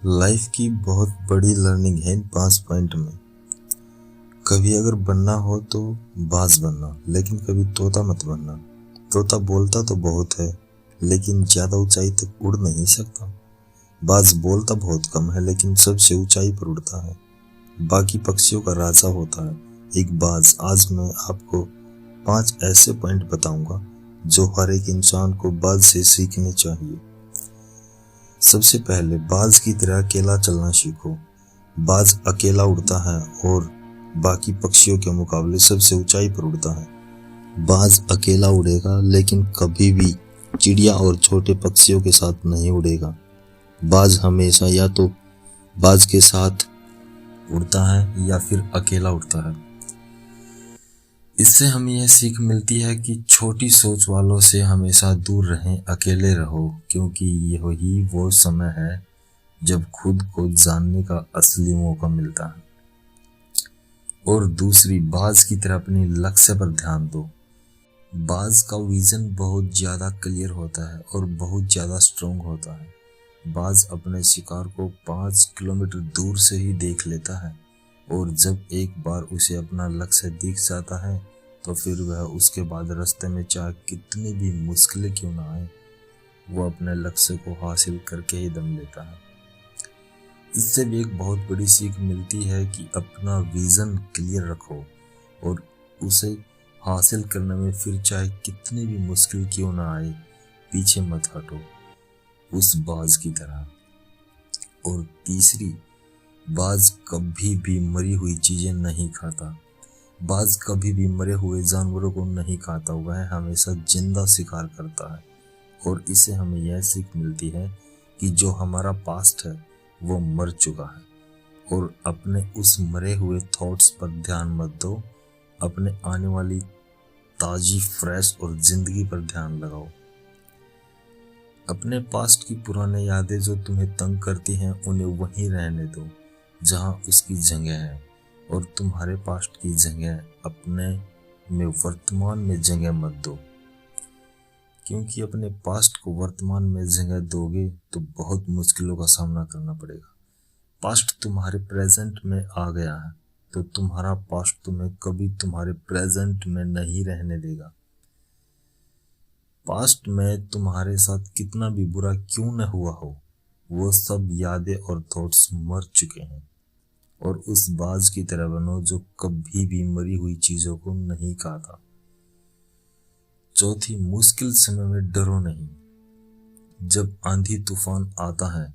Life की बहुत बड़ी लर्निंग है इन 5 पॉइंट में। कभी अगर बनना हो तो बाज बनना, लेकिन कभी तोता मत बनना। तोता बोलता तो बहुत है, लेकिन ज्यादा ऊंचाई तक उड़ नहीं सकता। बाज बोलता बहुत कम है, लेकिन सबसे ऊंचाई पर उड़ता है। बाकी पक्षियों का राजा होता है एक बाज। आज मैं आपको 5 ऐसे पॉइंट बताऊंगा जो हर एक इंसान को बाज से सीखने चाहिए। सबसे पहले, बाज की तरह अकेला चलना सीखो। बाज अकेला उड़ता है और बाकी पक्षियों के मुकाबले सबसे ऊंचाई पर उड़ता है। बाज अकेला उड़ेगा, लेकिन कभी भी चिड़िया और छोटे पक्षियों के साथ नहीं उड़ेगा। बाज हमेशा या तो बाज के साथ उड़ता है या फिर अकेला उड़ता है। इससे हमें यह सीख मिलती है कि छोटी सोच वालों से हमेशा दूर रहें, अकेले रहो, क्योंकि यही वो समय है जब खुद को जानने का असली मौका मिलता है। और दूसरी, बाज की तरह अपने लक्ष्य पर ध्यान दो। बाज का विजन बहुत ज्यादा क्लियर होता है और बहुत ज्यादा स्ट्रॉन्ग होता है। बाज अपने शिकार को 5 किलोमीटर दूर से ही देख लेता है, और जब एक बार उसे अपना लक्ष्य दिख जाता है तो फिर वह उसके बाद रास्ते में चाहे कितनी भी मुश्किलें क्यों ना आए, वो अपने लक्ष्य को हासिल करके ही दम लेता है। इससे भी एक बहुत बड़ी सीख मिलती है कि अपना विजन क्लियर रखो और उसे हासिल करने में फिर चाहे कितनी भी मुश्किल क्यों ना आए, पीछे मत हटो उस बाज की तरह। और तीसरी, बाज कभी भी मरी हुई चीजें नहीं खाता। बाज कभी भी मरे हुए जानवरों को नहीं खाता, वह हमेशा जिंदा शिकार करता है। और इससे हमें यह सीख मिलती है कि जो हमारा पास्ट है वो मर चुका है, और अपने उस मरे हुए थॉट्स पर ध्यान मत दो। अपने आने वाली ताजी फ्रेश और जिंदगी पर ध्यान लगाओ। अपने पास्ट की पुरानी यादें जो तुम्हें तंग करती हैं, उन्हें वहीं रहने दो जहां उसकी जगह है, और तुम्हारे पास्ट की जगह अपने में वर्तमान में जगह मत दो, क्योंकि अपने पास्ट को वर्तमान में जगह दोगे तो बहुत मुश्किलों का सामना करना पड़ेगा। पास्ट तुम्हारे प्रेजेंट में आ गया है तो तुम्हारा पास्ट तुम्हें कभी तुम्हारे प्रेजेंट में नहीं रहने देगा। पास्ट में तुम्हारे साथ कितना भी बुरा क्यों न हुआ हो, वो सब यादें और थॉट्स मर चुके हैं। और उस बाज की तरह बनो जो कभी भी मरी हुई चीजों को नहीं खाता। चौथी, मुश्किल समय में डरो नहीं। जब आंधी तूफान आता है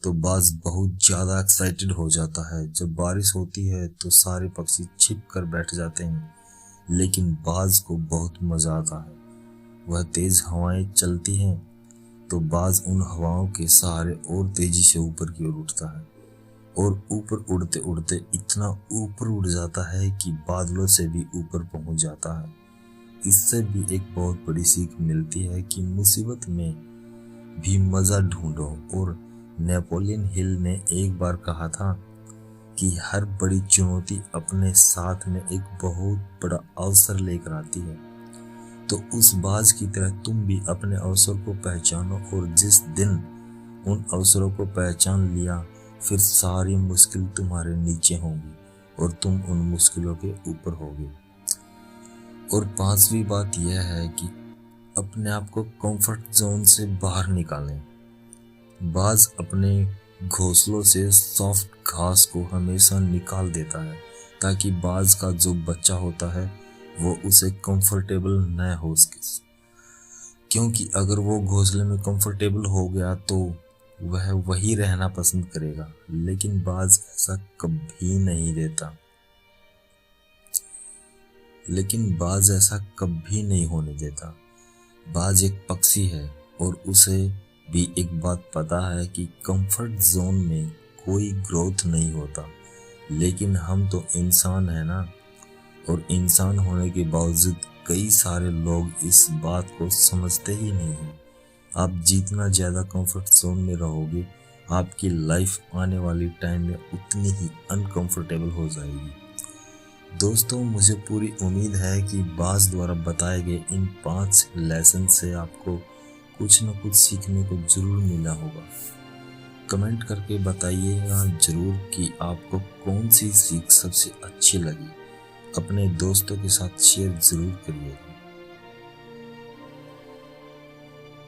तो बाज बहुत ज्यादा एक्साइटेड हो जाता है। जब बारिश होती है तो सारे पक्षी छिप कर बैठ जाते हैं, लेकिन बाज को बहुत मजा आता है। वह तेज हवाएं चलती हैं तो बाज उन हवाओं के सहारे और तेजी से ऊपर की ओर उठता है, और ऊपर उड़ते उड़ते इतना ऊपर उड़ जाता है कि बादलों से भी ऊपर पहुंच जाता है। इससे भी एक बहुत बड़ी सीख मिलती है कि मुसीबत में भी मजा ढूंढो। और नेपोलियन हिल ने एक बार कहा था कि हर बड़ी चुनौती अपने साथ में एक बहुत बड़ा अवसर लेकर आती है। तो उस बाज की तरह तुम भी अपने अवसर को पहचानो, और जिस दिन उन अवसरों को पहचान लिया, फिर सारी मुश्किल तुम्हारे नीचे होंगी और तुम उन मुश्किलों के ऊपर होगे। और 5वीं बात यह है कि अपने आप को कंफर्ट जोन से बाहर निकालें। बाज अपने घोंसलों से सॉफ्ट घास को हमेशा निकाल देता है, ताकि बाज का जो बच्चा होता है वो उसे कंफर्टेबल न हो सके, क्योंकि अगर वो घोंसले में कंफर्टेबल हो गया तो वह वही रहना पसंद करेगा। लेकिन बाज ऐसा कभी नहीं देता। लेकिन बाज ऐसा कभी नहीं होने देता। बाज एक पक्षी है, और उसे भी एक बात पता है कि कंफर्ट जोन में कोई ग्रोथ नहीं होता। लेकिन हम तो इंसान है ना, और इंसान होने के बावजूद कई सारे लोग इस बात को समझते ही नहीं हैं। आप जितना ज़्यादा कंफर्ट जोन में रहोगे, आपकी लाइफ आने वाली टाइम में उतनी ही अनकंफर्टेबल हो जाएगी। दोस्तों, मुझे पूरी उम्मीद है कि बाज द्वारा बताए गए इन 5 लेसन से आपको कुछ न कुछ सीखने को जरूर मिला होगा। कमेंट करके बताइएगा ज़रूर कि आपको कौन सी सीख सबसे अच्छी लगी। अपने दोस्तों के साथ शेयर ज़रूर करिएगा।